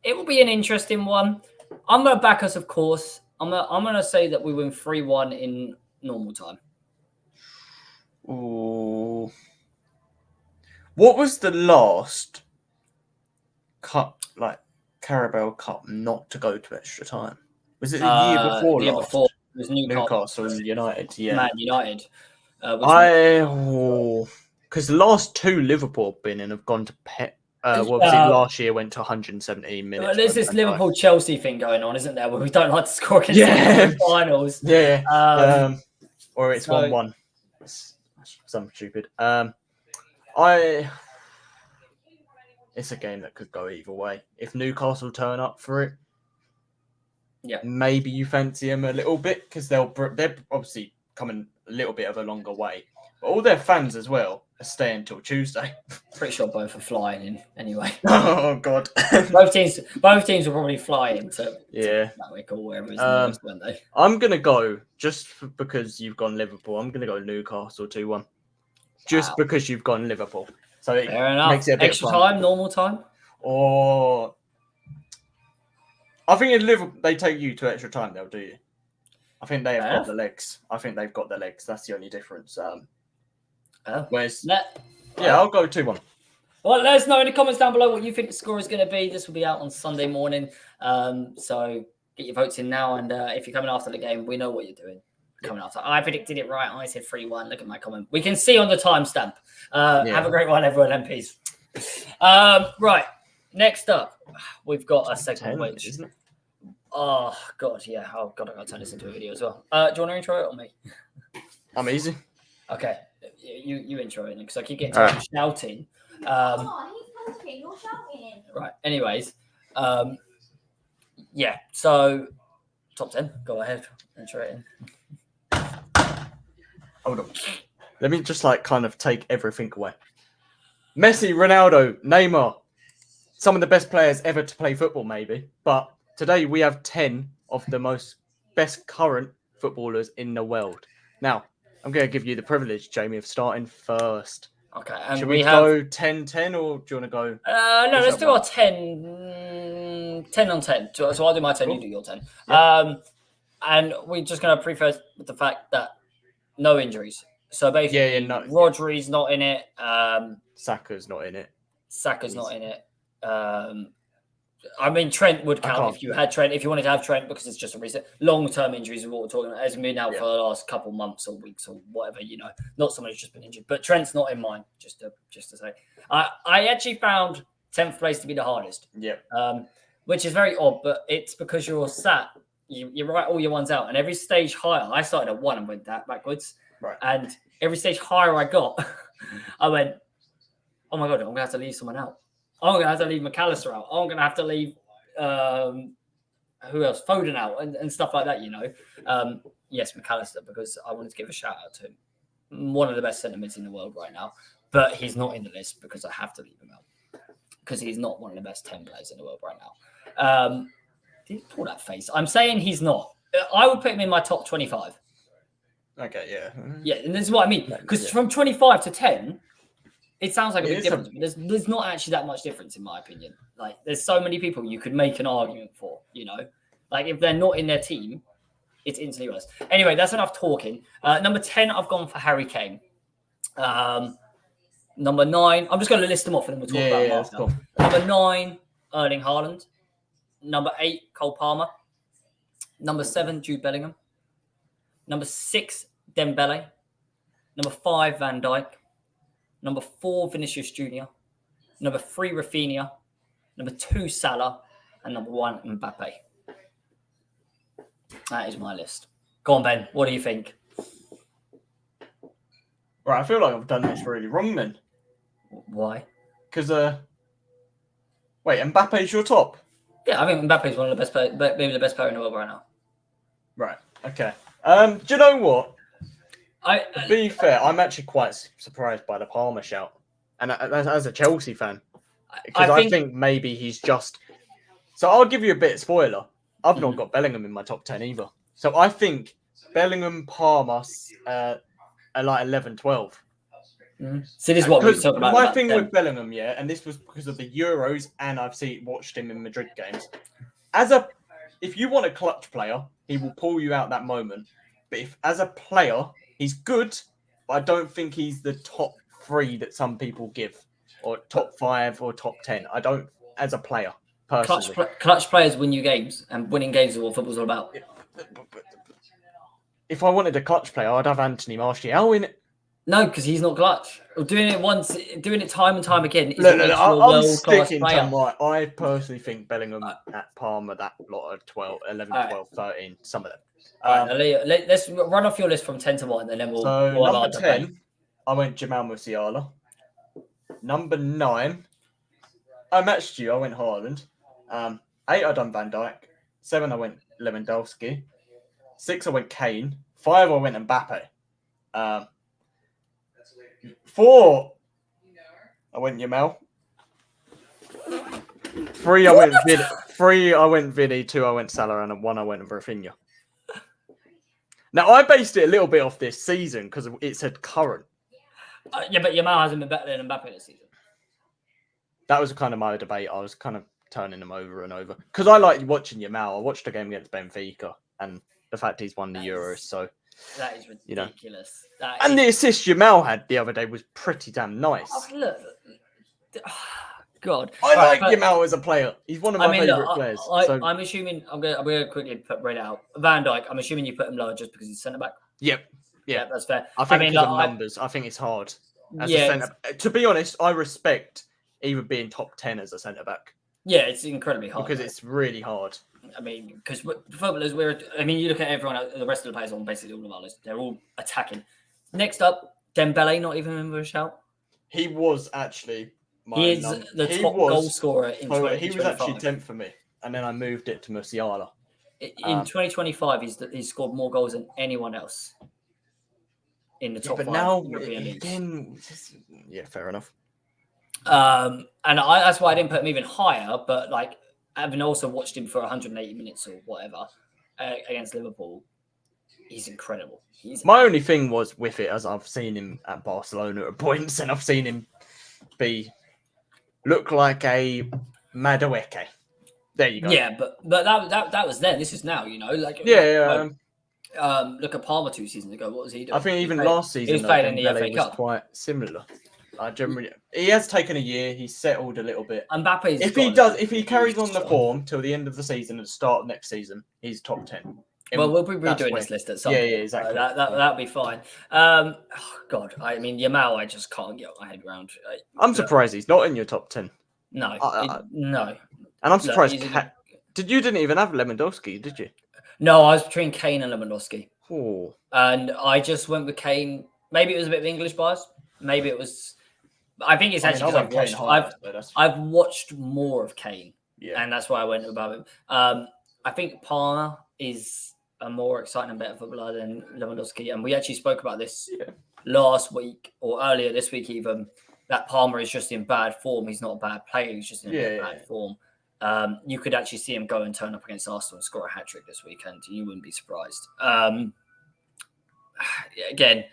[SPEAKER 1] it will be an interesting one. I'm going to back us, of course. I'm going to say that we win 3-1 in normal time.
[SPEAKER 2] Ooh. What was the last cup, like Carabao Cup, not to go to extra time? Was it the year before?
[SPEAKER 1] The year before. It was
[SPEAKER 2] Newcastle United, yeah.
[SPEAKER 1] Man United.
[SPEAKER 2] Because the last 2 Liverpool been in have gone to obviously last year went to 117 minutes.
[SPEAKER 1] Well, there's this Liverpool-Chelsea thing going on, isn't there? Where we don't like to score against the finals.
[SPEAKER 2] Yeah. Or it's 1-1. Something stupid. It's a game that could go either way. If Newcastle turn up for it, maybe you fancy them a little bit because they're obviously coming a little bit of a longer way. But all their fans as well are staying until Tuesday.
[SPEAKER 1] Pretty sure both are flying in anyway.
[SPEAKER 2] Oh God!
[SPEAKER 1] both teams will probably fly into that week or wherever it's nearest, won't they?
[SPEAKER 2] I'm gonna go because you've gone Liverpool. I'm gonna go Newcastle 2-1, just because you've gone Liverpool. So it makes it a bit
[SPEAKER 1] extra time, normal time,
[SPEAKER 2] or I think if Liverpool they take you to extra time, they'll do you. I think they have got the legs. I think they've got the legs. That's the only difference. Whereas, I'll go 2-1.
[SPEAKER 1] Well, let us know in the comments down below what you think the score is going to be. This will be out on Sunday morning. So get your votes in now. And if you're coming after the game, we know what you're doing. Coming after. I predicted it right. I said 3-1. Look at my comment. We can see on the timestamp. Have a great one, everyone, and peace. Right. Next up, we've got a segment which... Isn't it? Oh, God, yeah. Oh, God, I've got to turn this into a video as well. Do you want to intro it or me?
[SPEAKER 2] I'm easy.
[SPEAKER 1] Okay. You intro it because I keep getting tired of shouting.
[SPEAKER 3] He's posting, you're shouting.
[SPEAKER 1] Right. Anyways, so top 10. Go ahead. Intro it in.
[SPEAKER 2] Hold on. Let me just kind of take everything away. Messi, Ronaldo, Neymar. Some of the best players ever to play football, maybe. But today we have 10 of the best current footballers in the world. Now, I'm going to give you the privilege, Jamie, of starting first.
[SPEAKER 1] Okay. And
[SPEAKER 2] should we go 10-10 or do you want to go?
[SPEAKER 1] No, let's do our 10 on 10. So I'll do my 10, you do your 10.
[SPEAKER 2] Yeah.
[SPEAKER 1] And we're just going to preface with the fact that no injuries. So basically, Rodri's not in it.
[SPEAKER 2] Saka's not in it.
[SPEAKER 1] Saka's not in it. I mean, Trent would count if you had Trent, if you wanted to have Trent, because it's just a recent long-term injuries is what we're talking about. As been out for the last couple months or weeks or whatever, not someone who's just been injured. But Trent's not in mine, just to say. I actually found 10th place to be the hardest.
[SPEAKER 2] Yeah.
[SPEAKER 1] Which is very odd, but it's because you're sat, you write all your ones out, and every stage higher, I started at 1 and went backwards.
[SPEAKER 2] Right.
[SPEAKER 1] And every stage higher I got, I went, oh my God, I'm going to have to leave someone out. I'm going to have to leave McAllister out. I'm going to have to leave, who else? Foden out and stuff like that, Yes, McAllister, because I wanted to give a shout out to him. One of the best centre mids in the world right now. But he's not in the list because I have to leave him out. Because he's not one of the best 10 players in the world right now. Did he pull that face? I'm saying he's not. I would put him in my top 25.
[SPEAKER 2] Okay, yeah.
[SPEAKER 1] Yeah, and this is what I mean. Because from 25 to 10... It sounds like a big difference. There's not actually that much difference, in my opinion. There's so many people you could make an argument for, if they're not in their team, it's instantly worse. Anyway, that's enough talking. Number 10, I've gone for Harry Kane. Number 9, I'm just going to list them off and then we'll talk about them after. Cool. Number 9, Erling Haaland. Number 8, Cole Palmer. Number 7, Jude Bellingham. Number 6, Dembele. Number 5, Van Dijk. Number 4, Vinicius Jr. Number 3, Rafinha. Number 2, Salah. And number 1, Mbappe. That is my list. Go on, Ben. What do you think?
[SPEAKER 2] Right, I feel like I've done this really wrong then.
[SPEAKER 1] Why?
[SPEAKER 2] Because, wait, Mbappe's your top?
[SPEAKER 1] Yeah, I think Mbappe's one of the best players, maybe the best player in the world right now.
[SPEAKER 2] Right, okay. Do you know what? To be fair, I'm actually quite surprised by the Palmer shout. And as a Chelsea fan. Because I think maybe he's just... So I'll give you a bit of spoiler. I've not got Bellingham in my top 10 either. So I think Bellingham, Palmer are like 11, 12.
[SPEAKER 1] So this is what we were talking about.
[SPEAKER 2] My thing with Bellingham, and this was because of the Euros, and I've watched him in Madrid games. If you want a clutch player, he will pull you out that moment. But if as a player, he's good, but I don't think he's the top 3 that some people give, or top 5 or top 10. I don't, as a player, personally.
[SPEAKER 1] Clutch players win you games, and winning games is what football's all about.
[SPEAKER 2] If I wanted a clutch player, I'd have Anthony Martial in it.
[SPEAKER 1] No, because he's not clutch. Doing it once, doing it time and time again.
[SPEAKER 2] I'm sticking to my. I personally think Bellingham at Palmer, that lot of 12, 11, 12, 13, some of them.
[SPEAKER 1] All right, let's run off your list from 10 to 1, and then we'll.
[SPEAKER 2] So number 10, I went Jamal Musiala. Number 9, I matched you. I went Haaland. 8, I done Van Dijk. 7, I went Lewandowski. 6, I went Kane. 5, I went Mbappe. 4, I went Yamal. 3, I went Vini. 3, I went Vini. 2, I went Salah, and 1, I went Rafinha. Now I based it a little bit off this season because it said current.
[SPEAKER 1] Yeah, but Yamal hasn't been better than Mbappe this season.
[SPEAKER 2] That was kind of my debate. I was kind of turning them over and over because I like watching Yamal. I watched a game against Benfica, and the fact he's won the Euros. So
[SPEAKER 1] that is ridiculous.
[SPEAKER 2] And the assist Jamal had the other day was pretty damn nice.
[SPEAKER 1] Oh, look. God,
[SPEAKER 2] I like Jamal as a player. He's one of my favourite players.
[SPEAKER 1] I'm assuming I'm gonna quickly read it out. Van Dijk. I'm assuming you put him lower just because he's centre back.
[SPEAKER 2] Yep. Yeah,
[SPEAKER 1] that's fair.
[SPEAKER 2] I think because of numbers, I think it's hard. As a centre, to be honest, I respect even being top 10 as a centre back.
[SPEAKER 1] Yeah, it's incredibly hard
[SPEAKER 2] because it's really hard.
[SPEAKER 1] I mean, because footballers, you look at everyone, the rest of the players on basically all of our list, they're all attacking. Next up, Dembele, not even in a shout.
[SPEAKER 2] He was actually
[SPEAKER 1] he is the top goal scorer in 2025.
[SPEAKER 2] He was actually 10th for me, and then I moved it to Musiala.
[SPEAKER 1] In 2025, he's scored more goals than anyone else in the top 5 European leagues.
[SPEAKER 2] Yeah, fair enough.
[SPEAKER 1] And that's why I didn't put him even higher. But like, having also watched him for 180 minutes or whatever against Liverpool, he's incredible.
[SPEAKER 2] My only thing was with it, as I've seen him at Barcelona at points, and I've seen him look like a Madueke. There you go.
[SPEAKER 1] Yeah, but that was then. This is now. Look at Palmer 2 seasons ago. What was he doing?
[SPEAKER 2] I think last season
[SPEAKER 1] he was playing in the FA Cup.
[SPEAKER 2] Quite similar. He has taken a year. He's settled a little bit.
[SPEAKER 1] Mbappe.
[SPEAKER 2] If he carries on the form till the end of the season and start next season, he's top 10.
[SPEAKER 1] Well, we'll be redoing this list at some point.
[SPEAKER 2] Yeah, exactly.
[SPEAKER 1] That'll be fine. God, I mean, Yamal, I just can't get my head around.
[SPEAKER 2] I'm surprised he's not in your top 10.
[SPEAKER 1] No,
[SPEAKER 2] no. And I'm surprised. You didn't even have Lewandowski, did you?
[SPEAKER 1] No, I was between Kane and Lewandowski.
[SPEAKER 2] Oh.
[SPEAKER 1] And I just went with Kane. Maybe it was a bit of English bias. Maybe it was. I think it's actually because I've watched more of Kane, and that's why I went above him. I think Palmer is a more exciting and better footballer than Lewandowski, and we actually spoke about this last week or earlier this week even. That Palmer is just in bad form. He's not a bad player. He's just in bad form. You could actually see him go and turn up against Arsenal and score a hat-trick this weekend. You wouldn't be surprised. Again,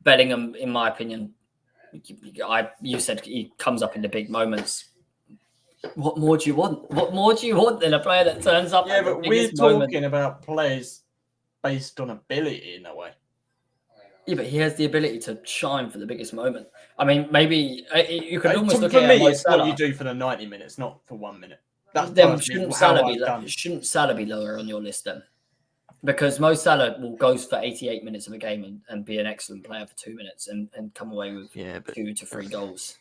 [SPEAKER 1] Bellingham, in my opinion, you said he comes up in the big moments. What more do you want? What more do you want than a player that turns up?
[SPEAKER 2] Yeah, but we're talking about players based on ability in a way.
[SPEAKER 1] Yeah, but he has the ability to shine for the biggest moment. I mean, maybe you could almost look at it. For me,
[SPEAKER 2] it's what you do for the 90 minutes, not for 1 minute.
[SPEAKER 1] Then shouldn't Salah be lower on your list then? Because Mo Salah goes for 88 minutes of a game and be an excellent player for 2 minutes and come away with 2 to 3 goals.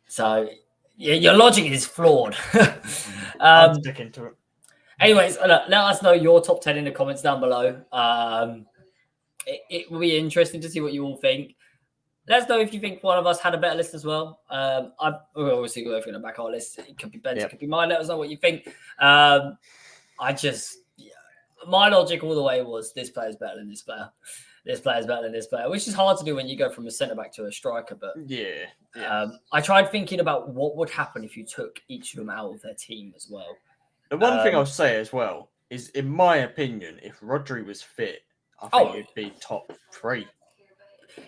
[SPEAKER 1] So, your logic is flawed.
[SPEAKER 2] I'm sticking to it.
[SPEAKER 1] Anyways, let us know your top 10 in the comments down below. It will be interesting to see what you all think. Let us know if you think one of us had a better list as well. We're obviously going to back our list. It could be Ben's, it could be mine. Let us know what you think. My logic all the way was this player's better than this player. This player's better than this player, which is hard to do when you go from a centre back to a striker. But I tried thinking about what would happen if you took each of them out of their team as well.
[SPEAKER 2] The one thing I'll say as well is, in my opinion, if Rodri was fit, I think it'd be top 3.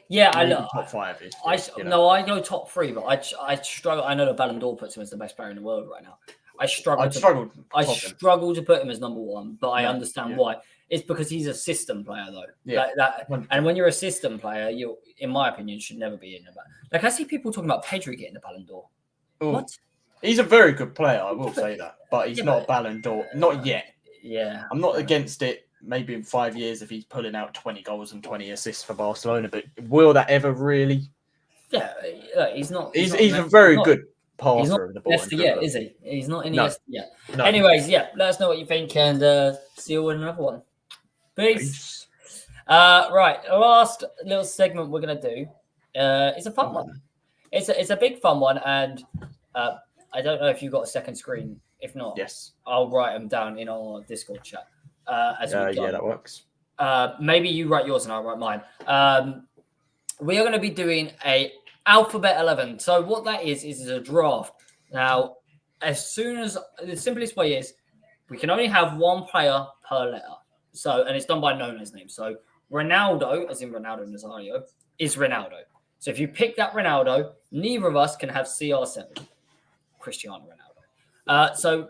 [SPEAKER 1] Yeah,
[SPEAKER 2] maybe top 5.
[SPEAKER 1] I go top 3, but I struggle. I know the Ballon d'Or puts him as the best player in the world right now. I struggle to put him as number 1, but I understand why. It's because he's a system player, though. Yeah. And when you're a system player, you, in my opinion, should never be in the Ballon. Like, I see people talking about Pedri getting the Ballon d'Or.
[SPEAKER 2] Ooh. What? He's a very good player, I will say that, but he's not a Ballon d'Or, not yet.
[SPEAKER 1] Yeah,
[SPEAKER 2] I'm not against it. Maybe in 5 years, if he's pulling out 20 goals and 20 assists for Barcelona, but will that ever really?
[SPEAKER 1] Yeah, he's not.
[SPEAKER 2] He's a very good passer of the ball.
[SPEAKER 1] Yet, is he? He's not in the yet. No. Anyways, let us know what you think, and see you in another one. Peace. Right, last little segment we're gonna do. It's a fun one. It's a big fun one, and I don't know if you've got a second screen. If not,
[SPEAKER 2] yes,
[SPEAKER 1] I'll write them down in our Discord chat.
[SPEAKER 2] That works.
[SPEAKER 1] Maybe you write yours and I'll write mine. We are going to be doing a alphabet 11. So what that is a draft. Now, as soon as the simplest way is, we can only have one player per letter. So, and it's done by known as name. So Ronaldo, as in Ronaldo Nazario, is Ronaldo. So if you pick that Ronaldo, neither of us can have CR7. Cristiano Ronaldo. So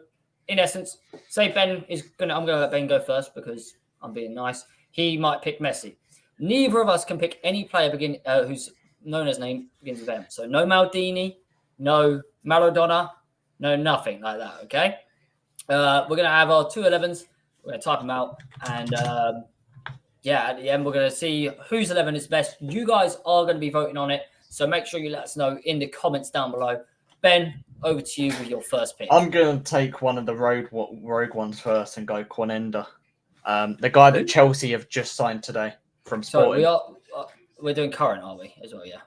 [SPEAKER 1] in essence, say Ben is gonna. I'm gonna let Ben go first because I'm being nice. He might pick Messi. Neither of us can pick any player who's known as name begins with M. So no Maldini, no Maradona, no nothing like that. Okay. We're gonna have our 2 11s. We're gonna type them out, and at the end we're gonna see whose 11 is best. You guys are gonna be voting on it, so make sure you let us know in the comments down below. Ben, over to you with your first pick.
[SPEAKER 2] I'm gonna take one of the rogue ones first and go Quanenda, the guy that Chelsea have just signed today from Sporting.
[SPEAKER 1] So we're doing current, are we? As well, yeah.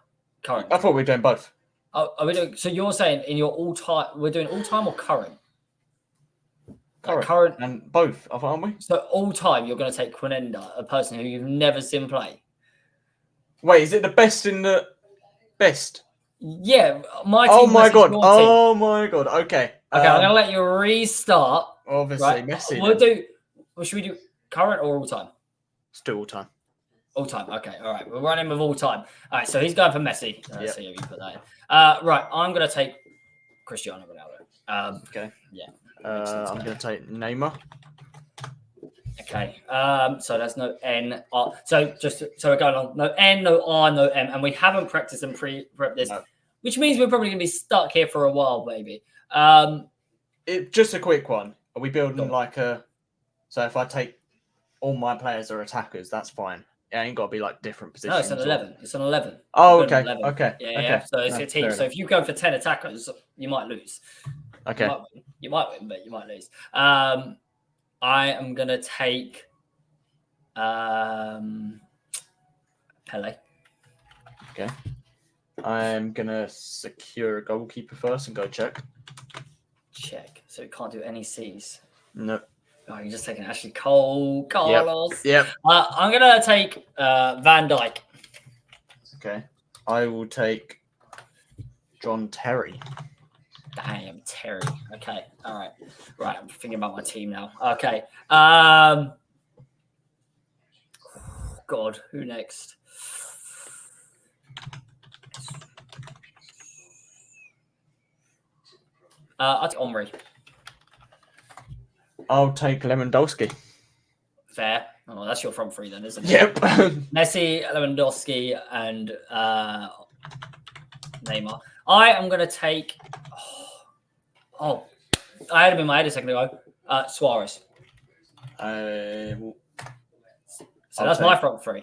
[SPEAKER 1] Current.
[SPEAKER 2] I thought we were doing both.
[SPEAKER 1] Oh, are we doing? So you're saying in your all time, we're doing all time or current?
[SPEAKER 2] Current and both, aren't we?
[SPEAKER 1] So all time, you're going to take Quinenda, a person who you've never seen play.
[SPEAKER 2] Wait, is it the best in the best?
[SPEAKER 1] Yeah, my team.
[SPEAKER 2] Oh my god! Oh my god! Okay.
[SPEAKER 1] Okay, I'm going to let you restart.
[SPEAKER 2] Obviously, right? Messi.
[SPEAKER 1] We'll do. Well, should we do current or all time?
[SPEAKER 2] Let's do all time.
[SPEAKER 1] All time. Okay. All right. We're running with all time. All right. So he's going for Messi. Let's see if you put that in. Right. I'm going to take Cristiano Ronaldo.
[SPEAKER 2] Okay.
[SPEAKER 1] Yeah.
[SPEAKER 2] I'm going to take Neymar.
[SPEAKER 1] Okay. So there's no N. So we're going on. No N, no R, no M, and we haven't practiced and prep this, which means we're probably going to be stuck here for a while, maybe.
[SPEAKER 2] Just a quick one. Are we building like a? So if I take all my players are attackers, that's fine. It ain't got to be like different positions.
[SPEAKER 1] No, it's an 11. It's an 11.
[SPEAKER 2] Oh, okay.
[SPEAKER 1] 11.
[SPEAKER 2] Okay.
[SPEAKER 1] Yeah,
[SPEAKER 2] okay.
[SPEAKER 1] yeah. So it's a team. So if you go for 10 attackers, you might lose.
[SPEAKER 2] Okay.
[SPEAKER 1] You might win, but you might lose. I am going to take Pele.
[SPEAKER 2] Okay. I'm going to secure a goalkeeper first and go check.
[SPEAKER 1] Check. So you can't do any C's.
[SPEAKER 2] No.
[SPEAKER 1] Oh, you're just taking Ashley Cole, Carlos.
[SPEAKER 2] Yep.
[SPEAKER 1] I'm going to take Van Dijk.
[SPEAKER 2] Okay. I will take John Terry.
[SPEAKER 1] Damn, Terry. Okay. All right. Right. I'm thinking about my team now. Okay. God, who next? I'll take Omri.
[SPEAKER 2] I'll take Lewandowski.
[SPEAKER 1] Fair. Oh, that's your front three then, isn't it?
[SPEAKER 2] Yep.
[SPEAKER 1] Messi, Lewandowski, and Neymar. I am going to take... I had him in my head a second ago. Suarez.
[SPEAKER 2] So
[SPEAKER 1] that's my front three.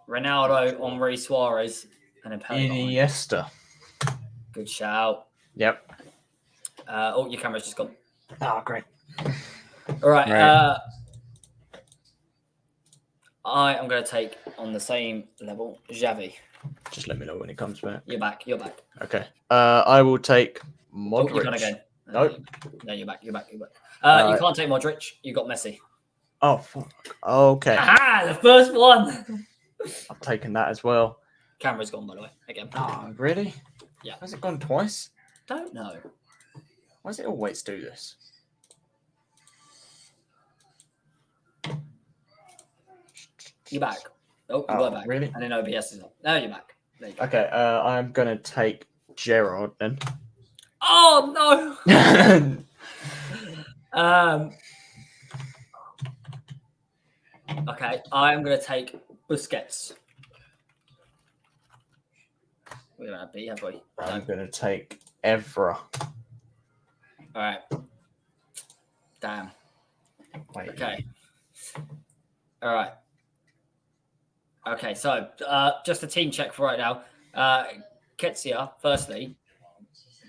[SPEAKER 1] Ronaldo, Omri, Suarez, and then Pele.
[SPEAKER 2] Iniesta.
[SPEAKER 1] Good shout.
[SPEAKER 2] Yep.
[SPEAKER 1] Your camera's just gone.
[SPEAKER 2] Oh, great.
[SPEAKER 1] All right. I am going to take on the same level Xavi.
[SPEAKER 2] Just let me know when it comes back.
[SPEAKER 1] You're back.
[SPEAKER 2] Okay. I will take Modric.
[SPEAKER 1] You're gone again.
[SPEAKER 2] No,
[SPEAKER 1] you're back. You can't take Modric. You got Messi.
[SPEAKER 2] Oh, fuck. Okay.
[SPEAKER 1] Aha, the first one.
[SPEAKER 2] I've taken that as well.
[SPEAKER 1] Camera's gone, by the way. Again.
[SPEAKER 2] Oh, really?
[SPEAKER 1] Yeah.
[SPEAKER 2] Has it gone twice?
[SPEAKER 1] Don't know.
[SPEAKER 2] Why does it always do this?
[SPEAKER 1] You're back. Oh, you got back.
[SPEAKER 2] Really?
[SPEAKER 1] And then OBS is on. Now you're back. There you go.
[SPEAKER 2] Okay, I'm going to take Gerrard then.
[SPEAKER 1] Oh, no. Okay, I'm going to take Busquets. We don't have B, have we?
[SPEAKER 2] I'm going to take Evra.
[SPEAKER 1] All right. Damn.
[SPEAKER 2] Wait.
[SPEAKER 1] Okay. All right. Okay, so just a team check for right now. Ketsia, firstly,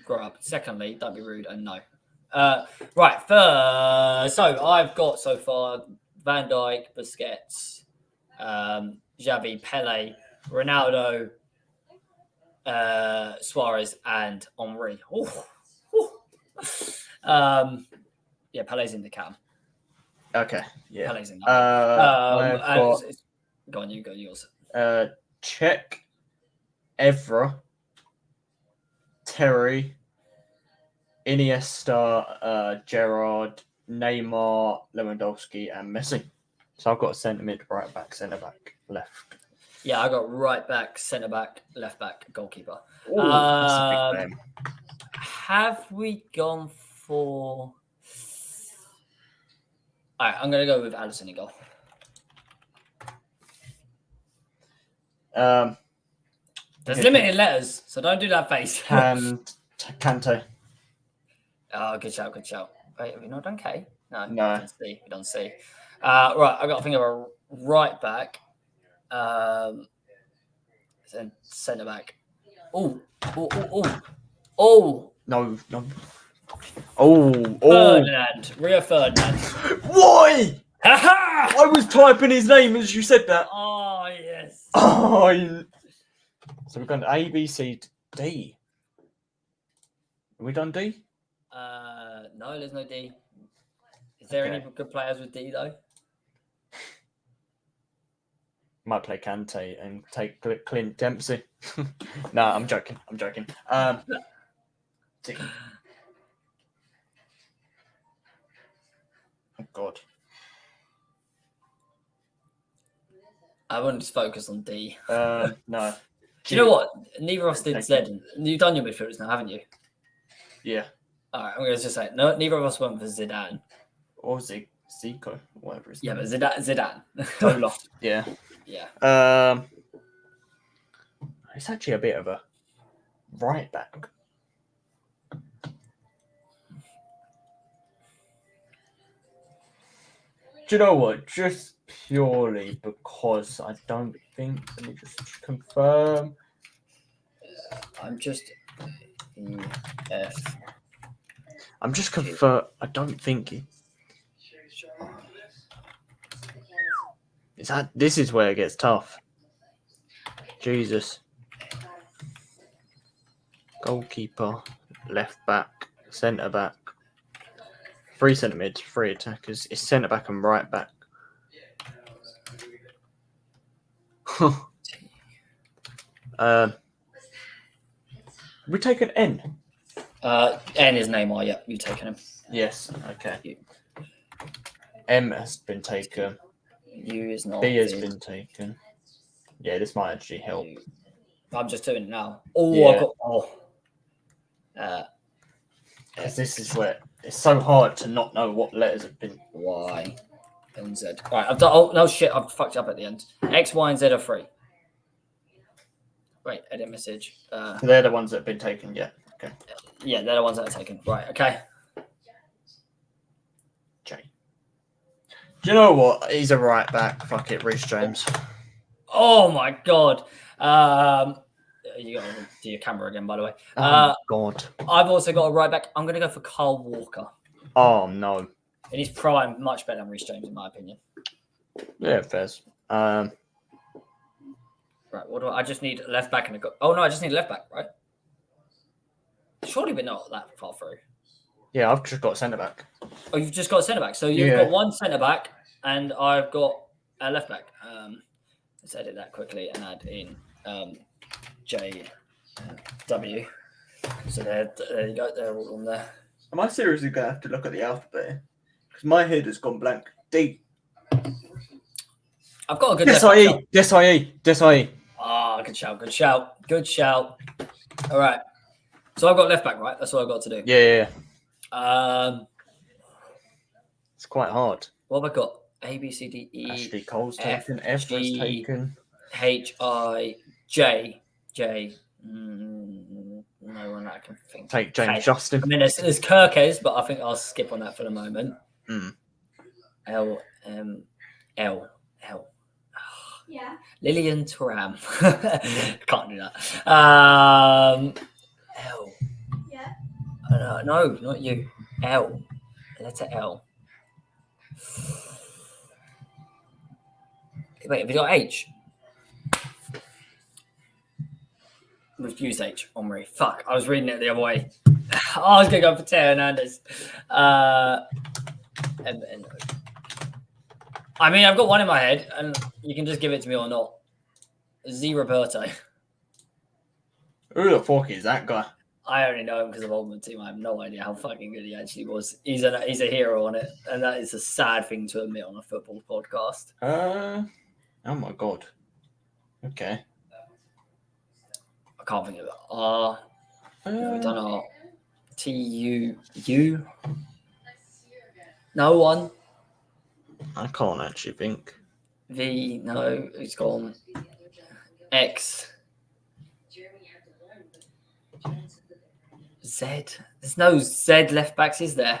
[SPEAKER 1] grow up. Secondly, don't be rude, and no. Right, first, so I've got so far Van Dijk, Busquets, Xavi, Pele, Ronaldo, Suarez, and Henry. Yeah, Pele's in the cam.
[SPEAKER 2] Okay, yeah.
[SPEAKER 1] Pele's in the cam. Go on, you go yours.
[SPEAKER 2] Check, Evra, Terry, Iniesta, Gerrard, Neymar, Lewandowski, and Messi. So I've got centre mid, right back, centre back, left.
[SPEAKER 1] Yeah, I got right back, centre back, left back, goalkeeper.
[SPEAKER 2] Ooh, that's a big name.
[SPEAKER 1] Have we gone for? All right, I'm going to go with Alisson in goal. There's limited letters, so don't do that face.
[SPEAKER 2] Kante.
[SPEAKER 1] Oh, good shout, good shout. Wait, have we not done K? No.
[SPEAKER 2] No.
[SPEAKER 1] We don't see. Right, I got to think of a right back. Then centre back. Oh.
[SPEAKER 2] No. Oh.
[SPEAKER 1] Ferdinand. Rio Ferdinand.
[SPEAKER 2] Why?
[SPEAKER 1] Ha-ha!
[SPEAKER 2] I was typing his name as you said that.
[SPEAKER 1] Oh, yes.
[SPEAKER 2] Oh. So we've gone A, B, C, D. Have we done D?
[SPEAKER 1] No, there's no D. Is there any good players with D, though?
[SPEAKER 2] Might play Kante and take Clint Dempsey. No, I'm joking. D. Oh, God.
[SPEAKER 1] I wouldn't just focus on D.
[SPEAKER 2] No.
[SPEAKER 1] Do you know what? Neither of us did Z. You've done your midfielders now, haven't you?
[SPEAKER 2] Yeah.
[SPEAKER 1] All right, I'm going to just say, no, neither of us went for Zidane.
[SPEAKER 2] Or Zico, whatever his
[SPEAKER 1] name.
[SPEAKER 2] But
[SPEAKER 1] Zidane.
[SPEAKER 2] Tola. Yeah.
[SPEAKER 1] Yeah.
[SPEAKER 2] It's actually a bit of a right back. Do you know what? Just purely because I don't think. Let me just confirm.
[SPEAKER 1] I'm just EF.
[SPEAKER 2] I'm just confirm. I don't think it. This is where it gets tough. Jesus. Goalkeeper, left back, centre back. 3 centre mids, 3 attackers. It's centre back and right back. We take an N.
[SPEAKER 1] N is Neymar. Yep, you've taken him.
[SPEAKER 2] Yes. Okay. M has been taken.
[SPEAKER 1] U is not.
[SPEAKER 2] B has been taken. Yeah, this might actually help.
[SPEAKER 1] I'm just doing it now. Oh,
[SPEAKER 2] yeah.
[SPEAKER 1] I've got.
[SPEAKER 2] Because this is where it's so hard to not know what letters have been.
[SPEAKER 1] Y and Z. Right, I've done. Oh no, shit! I've fucked up at the end. X, Y, and Z are free. Wait, edit message.
[SPEAKER 2] So they're the ones that have been taken. Yeah. Okay.
[SPEAKER 1] Yeah, they're the ones that are taken. Right. Okay.
[SPEAKER 2] J. Do you know what? He's a right back. Fuck it, Reece James.
[SPEAKER 1] Oh my god. You got to do your camera again, by the way.
[SPEAKER 2] Oh god.
[SPEAKER 1] I've also got a right back. I'm going to go for Carl Walker.
[SPEAKER 2] Oh no.
[SPEAKER 1] In his prime, much better than Reece James, in my opinion.
[SPEAKER 2] Yeah, fairs.
[SPEAKER 1] Right, what do I just need? Left back and a oh no, I just need left back, right? Surely we're not that far through.
[SPEAKER 2] Yeah, I've just got centre back.
[SPEAKER 1] Oh, you've just got a centre back. So you've got one centre back, and I've got a left back. Let's edit that quickly and add in J W. So there you go. They're all on there.
[SPEAKER 2] Am I seriously going to have to look at the alphabet? Because my head has gone blank. D.
[SPEAKER 1] I've got a good
[SPEAKER 2] Desai.
[SPEAKER 1] Ah, good shout. All right. So I've got left back, right? That's what I've got to do.
[SPEAKER 2] Yeah.
[SPEAKER 1] It's
[SPEAKER 2] quite hard.
[SPEAKER 1] What have I got? A, B, C, D, E.
[SPEAKER 2] Ashley Cole's taken. F was taken.
[SPEAKER 1] H, I, J. No one that I can think.
[SPEAKER 2] Take James Justin.
[SPEAKER 1] I mean, there's Kirkes, but I think I'll skip on that for the moment. L.
[SPEAKER 3] Yeah.
[SPEAKER 1] Lillian Thuram. Can't do that. L.
[SPEAKER 3] Yeah.
[SPEAKER 1] No, not you. L. Letter L. Wait, have you got H? We've used H, Omri. Fuck, I was reading it the other way. I was going to go for Teo Hernandez. I mean, I've got one in my head, and you can just give it to me or not. Z Roberto.
[SPEAKER 2] Who the fuck is that guy?
[SPEAKER 1] I only know him because of Ultimate Team. I have no idea how fucking good he actually was. He's a hero on it, and that is a sad thing to admit on a football podcast.
[SPEAKER 2] Oh my god. Okay.
[SPEAKER 1] I can't think of it. R. We've done R. T U U. No one.
[SPEAKER 2] I can't actually think.
[SPEAKER 1] V, no, it's gone. X. Z. There's no Z left backs, is there?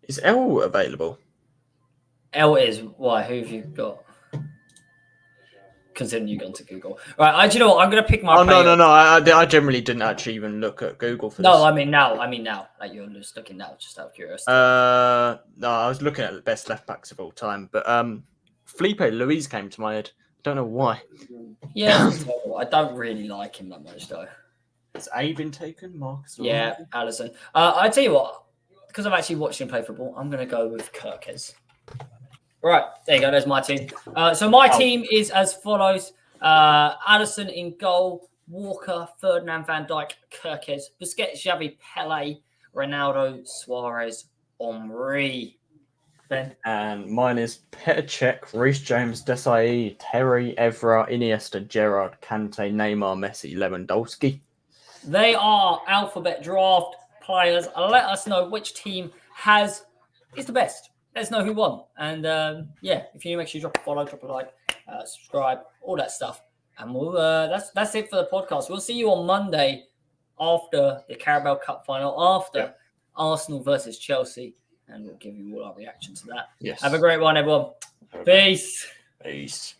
[SPEAKER 2] Is L available?
[SPEAKER 1] L is. Why? Who have you got? Considering you've gone to Google. Right, do you know what? I'm going to pick my
[SPEAKER 2] no. I generally didn't actually even look at Google for this.
[SPEAKER 1] No, I mean now. Like, you're just looking now, just out of curiosity.
[SPEAKER 2] No, I was looking at the best left backs of all time. But Felipe Luis came to my head. I don't know why.
[SPEAKER 1] Yeah, I don't really like him that much, though.
[SPEAKER 2] Has A been taken, Marcus?
[SPEAKER 1] Yeah, Allison. I tell you what, because I've actually watched him play football, I'm going to go with Kirkes. Right, there you go. There's my team. So my team is as follows: Allison in goal, Walker, Ferdinand van Dijk, Kirkes, Busquets, Xavi, Pele, Ronaldo, Suarez, Henry. Ben?
[SPEAKER 2] And mine is Petr Cech, Reece James, Desai, Terry, Evra, Iniesta, Gerrard, Kante, Neymar, Messi, Lewandowski.
[SPEAKER 1] They are alphabet draft players. Let us know which team is the best. Let us know who won. And if you make sure you drop a follow, drop a like, subscribe, all that stuff. And we'll that's it for the podcast. We'll see you on Monday after the Carabao Cup final, after Arsenal versus Chelsea, and we'll give you all our reaction to that.
[SPEAKER 2] Yes.
[SPEAKER 1] Have a great one, everyone. Peace.
[SPEAKER 2] Peace.